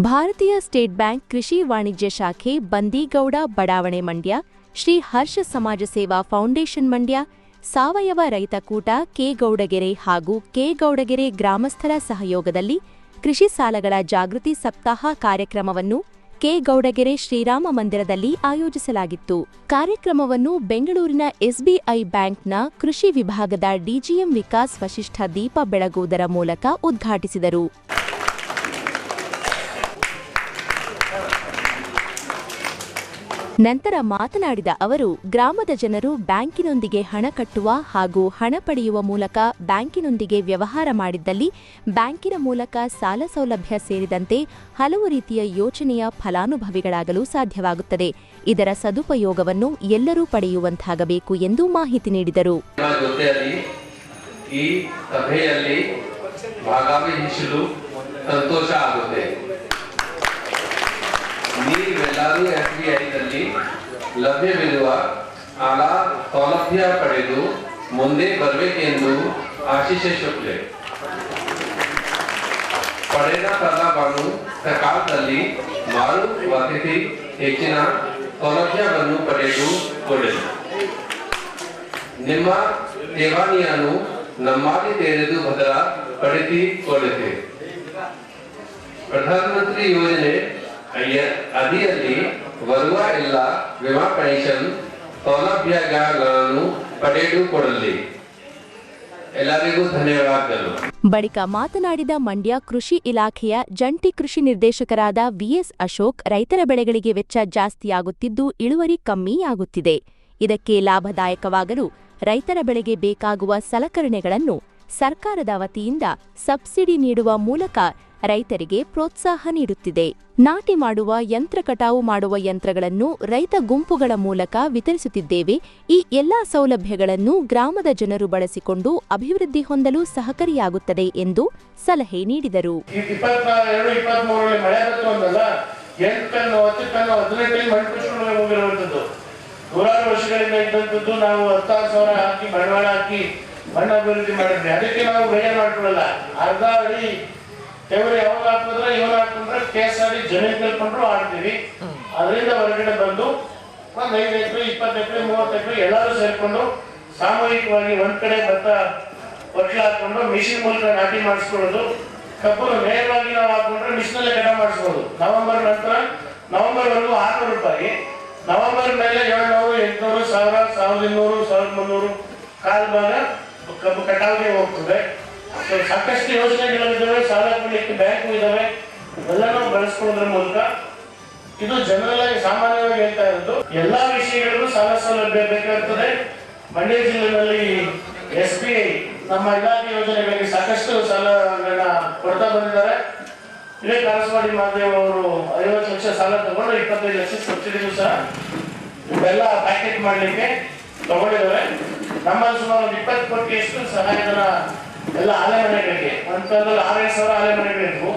ಭಾರತೀಯ state bank ಕೃಷಿ ವಾಣಿಜ್ಯ ಶಾಖೆ ಬಂದೀಗೌಡ ಬಡಾವಣೆ ಮಂಡ್ಯ, ಶ್ರೀ ಹರ್ಷ ಸಮಾಜ ಸೇವಾ ಫೌಂಡೇಶನ್ ಮಂಡ್ಯ, ಸಾವಯವ ರೈತ ಕೂಟ ಕೆ.ಗೌಡಗೆರೆ ಹಾಗೂ ಕೆ.ಗೌಡಗೆರೆ ಗ್ರಾಮಸ್ಥರ ಸಹಯೋಗದಲ್ಲಿ ಕೃಷಿ ಸಾಲಗಳ ಜಾಗೃತಿ ಸಪ್ತಾಹ ಕಾರ್ಯಕ್ರಮವನ್ನು ಕೆ.ಗೌಡಗೆರೆ ಶ್ರೀರಾಮ ಮಂದಿರದಲ್ಲಿ ಆಯೋಜಿಸಲಾಗಿತ್ತು. ಕಾರ್ಯಕ್ರಮವನ್ನು ಬೆಂಗಳೂರಿನ ಎಸ್ಬಿಐ ಬ್ಯಾಂಕ್ನ ಕೃಷಿ ವಿಭಾಗದ ಡಿಜಿಎಂ ವಿಕಾಸ್ ವಶಿಷ್ಠ ದೀಪ ಬೆಳಗುವುದರ ಮೂಲಕ ಉದ್ಘಾಟಿಸಿದರು. ನಂತರ ಮಾತನಾಡಿದ ಅವರು, ಗ್ರಾಮದ ಜನರು ಬ್ಯಾಂಕಿನೊಂದಿಗೆ ಹಣ ಕಟ್ಟುವ ಹಾಗೂ ಹಣ ಪಡೆಯುವ ಮೂಲಕ ಬ್ಯಾಂಕಿನೊಂದಿಗೆ ವ್ಯವಹಾರ ಮಾಡಿದ್ದಲ್ಲಿ ಬ್ಯಾಂಕಿನ ಮೂಲಕ ಸಾಲ ಸೌಲಭ್ಯ ಸೇರಿದಂತೆ ಹಲವು ರೀತಿಯ ಯೋಜನೆಯ ಫಲಾನುಭವಿಗಳಾಗಲು ಸಾಧ್ಯವಾಗುತ್ತದೆ. ಇದರ ಸದುಪಯೋಗವನ್ನು ಎಲ್ಲರೂ ಪಡೆಯುವಂತಾಗಬೇಕು ಎಂದು ಮಾಹಿತಿ ನೀಡಿದರು. ನೀವೆಲ್ಲರೂ ಎಸ್ಬಿಐನಲ್ಲಿ ಲಭ್ಯವಿರುವ ಸಾಲ ಸೌಲಭ್ಯ ಪಡೆದು ಮುಂದೆ ಬರಬೇಕೆಂದು ಆಶಿಸುತ್ತೇವೆ. ಪಡೆದ ಸಾಲವನ್ನು ಸಕಾಲದಲ್ಲಿ ಮರುಪಾವತಿಸಿ ಹೆಚ್ಚಿನ ಸೌಲಭ್ಯವನ್ನು ಪಡೆದುಕೊಳ್ಳಿ. ನಿಮ್ಮ ಠೇವಣಿಯನ್ನು ನಮ್ಮಲ್ಲಿ ತೆರೆದು ಭದ್ರಪಡಿಸಿಕೊಳ್ಳುತ್ತೇವೆ. ಪ್ರಧಾನಮಂತ್ರಿ ಯೋಜನೆ ಅಡಿಯಲ್ಲಿ ಬರುವ ಎಲ್ಲ ವಿಮಾ ಪೆನ್ಷನ್ ಸೌಲಭ್ಯಗಳನ್ನು ಪಡೆದುಕೊಳ್ಳಲಿ. ಎಲ್ಲರಿಗೂ ಧನ್ಯವಾದಗಳು. ಬಳಿಕ ಮಾತನಾಡಿದ ಮಂಡ್ಯ ಕೃಷಿ ಇಲಾಖೆಯ ಜಂಟಿ ಕೃಷಿ ನಿರ್ದೇಶಕರಾದ ವಿಎಸ್ ಅಶೋಕ್, ರೈತರ ಬೆಳೆಗಳಿಗೆ ವೆಚ್ಚ ಜಾಸ್ತಿಯಾಗುತ್ತಿದ್ದು ಇಳುವರಿ ಕಮ್ಮಿಯಾಗುತ್ತಿದೆ. ಇದಕ್ಕೆ ಲಾಭದಾಯಕವಾಗಲು ರೈತರ ಬೆಳೆಗೆ ಬೇಕಾಗುವ ಸಲಕರಣೆಗಳನ್ನು ಸರ್ಕಾರದ ವತಿಯಿಂದ ಸಬ್ಸಿಡಿ ನೀಡುವ ಮೂಲಕ ರೈತರಿಗೆ ಪ್ರೋತ್ಸಾಹ ನೀಡುತ್ತಿದೆ. ನಾಟಿ ಮಾಡುವ ಯಂತ್ರ, ಕಟಾವು ಮಾಡುವ ಯಂತ್ರಗಳನ್ನು ರೈತ ಗುಂಪುಗಳ ಮೂಲಕ ವಿತರಿಸುತ್ತಿದ್ದೇವೆ. ಈ ಎಲ್ಲಾ ಸೌಲಭ್ಯಗಳನ್ನು ಗ್ರಾಮದ ಜನರು ಬಳಸಿಕೊಂಡು ಅಭಿವೃದ್ಧಿ ಹೊಂದಲು ಸಹಕಾರಿಯಾಗುತ್ತದೆ ಎಂದು ಸಲಹೆ ನೀಡಿದರು. ಮಣ್ಣು ಅಭಿವೃದ್ಧಿ ಮಾಡಿದ್ವಿ. ಅದಕ್ಕೆ ನಾವು ಬೇರೆ ಮಾಡ್ಕೊಳ್ಳಲ್ಲ. ಅರ್ಧ ಅಡಿ ತೆವರು ಯಾವಾಗ ಹಾಕಿದ್ರೆ ಇವಾಗ ಹಾಕಿದ್ರೆ ಕೇಸ್ ಆಡಿ ಜಮೀನು ಕಲ್ಕೊಂಡ್ರು ಆಡ್ತೀವಿ. ಅದರಿಂದ ಹೊರಗಡೆ ಬಂದು ಒಂದು 5 ಎಕರೆ 20 ಎಕರೆ 30 ಎಕರೆ ಎಲ್ಲರೂ ಸೇರ್ಕೊಂಡು ಸಾಮೂಹಿಕವಾಗಿ ಒಂದ್ ಕಡೆ ಭತ್ತ ಒಟ್ಲ ಹಾಕೊಂಡು ಮಿಷಿನ್ ಮೂಲಕ ನಾಟಿ ಮಾಡಿಸ್ಕೊಳ್ಳೋದು. ಕಬ್ಬು ನೇರವಾಗಿ ನಾವು ಹಾಕೊಂಡ್ರೆ ಮಿಷಿನಲ್ಲೇ ಕಟ ಮಾಡಿಸ್ಬೋದು. ನವೆಂಬರ್ ನಂತರ ನವೆಂಬರ್ವರೆಗೂ 600 ರೂಪಾಯಿ, ನವೆಂಬರ್ ಮೇಲೆ 700, 800, 1000, 1200, 1300 ಕಾಲ್ ಭಾಗ ಕಬ್ಬು ಕಟಾವಿಗೆ ಹೋಗ್ತದೆ. ಸಾಕಷ್ಟು ಯೋಜನೆಗಳಿದ್ದಾವೆ, ಸಾಲ ಕೊಡಲಿಕ್ಕೆ ಬ್ಯಾಂಕು ಇದಾವೆ. ಎಲ್ಲನೂ ಬಳಸ್ಕೊಳ್ಳೋದ್ರ ಮೂಲಕ ಇದು ಜನರಲ್ ಆಗಿ ಸಾಮಾನ್ಯವಾಗಿ ಹೇಳ್ತಾ ಇರೋದು, ಎಲ್ಲಾ ವಿಷಯಗಳಿಗೂ ಸಾಲ ಸೌಲಭ್ಯ ಬೇಕಾಗ್ತದೆ. ಮಂಡ್ಯ ಜಿಲ್ಲೆಯಲ್ಲಿ ಎಸ್ಬಿಐ ನಮ್ಮ ಇಲಾಖೆ ಯೋಜನೆಗಳಿಗೆ ಸಾಕಷ್ಟು ಸಾಲಗಳನ್ನ ಕೊಡ್ತಾ ಬಂದಿದ್ದಾರೆ. ಇದೇ ಕಾರಸವಾಡಿ ಮಹಾದೇವ್ ಅವರು 50 ಲಕ್ಷ ಸಾಲ ತಗೊಂಡು 25 ಲಕ್ಷ ಸಬ್ಸಿಡಿಗೂ ಸಹ ಇವೆಲ್ಲ ಪ್ಯಾಕೆಟ್ ಮಾಡಲಿಕ್ಕೆ ತಗೊಂಡಿದ್ದಾರೆ. ನಮ್ಮಲ್ಲಿ ಸುಮಾರು 20 ಕೋಟಿಯಷ್ಟು ಸಹಾಯಧನ ಎಲ್ಲ ಆಲೆಮನೆಗಳಿಗೆ, ಒಂದರಲ್ಲಿ 6,000 ಆಲೆಮನೆಗಳಿದ್ವು.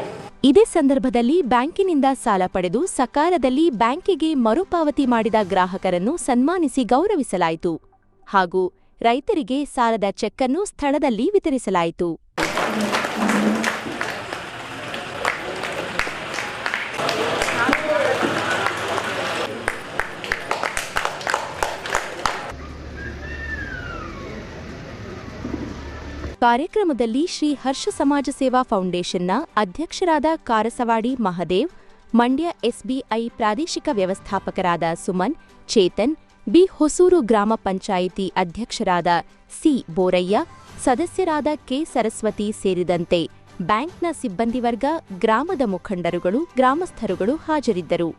ಇದೇ ಸಂದರ್ಭದಲ್ಲಿ ಬ್ಯಾಂಕಿನಿಂದ ಸಾಲ ಪಡೆದು ಸಕಾಲದಲ್ಲಿ ಬ್ಯಾಂಕಿಗೆ ಮರುಪಾವತಿ ಮಾಡಿದ ಗ್ರಾಹಕರನ್ನು ಸನ್ಮಾನಿಸಿ ಗೌರವಿಸಲಾಯಿತು ಹಾಗೂ ರೈತರಿಗೆ ಸಾಲದ ಚೆಕ್ ಅನ್ನು ಸ್ಥಳದಲ್ಲಿ ವಿತರಿಸಲಾಯಿತು. ಕಾರ್ಯಕ್ರಮದಲ್ಲಿ ಶ್ರೀ ಹರ್ಷ ಸಮಾಜ ಸೇವಾ ಫೌಂಡೇಶನ್ನ ಅಧ್ಯಕ್ಷರಾದ ಕಾರಸವಾಡಿ ಮಹದೇವ್, ಮಂಡ್ಯ ಎಸ್ಬಿಐ ಪ್ರಾದೇಶಿಕ ವ್ಯವಸ್ಥಾಪಕರಾದ ಸುಮನ್, ಚೇತನ್, ಬಿ ಹೊಸೂರು ಗ್ರಾಮ ಪಂಚಾಯಿತಿ ಅಧ್ಯಕ್ಷರಾದ ಸಿ ಬೋರಯ್ಯ, ಸದಸ್ಯರಾದ ಕೆ ಸರಸ್ವತಿ ಸೇರಿದಂತೆ ಬ್ಯಾಂಕ್ನ ಸಿಬ್ಬಂದಿ ವರ್ಗ, ಗ್ರಾಮದ ಮುಖಂಡರುಗಳು, ಗ್ರಾಮಸ್ಥರುಗಳು ಹಾಜರಿದ್ದರು.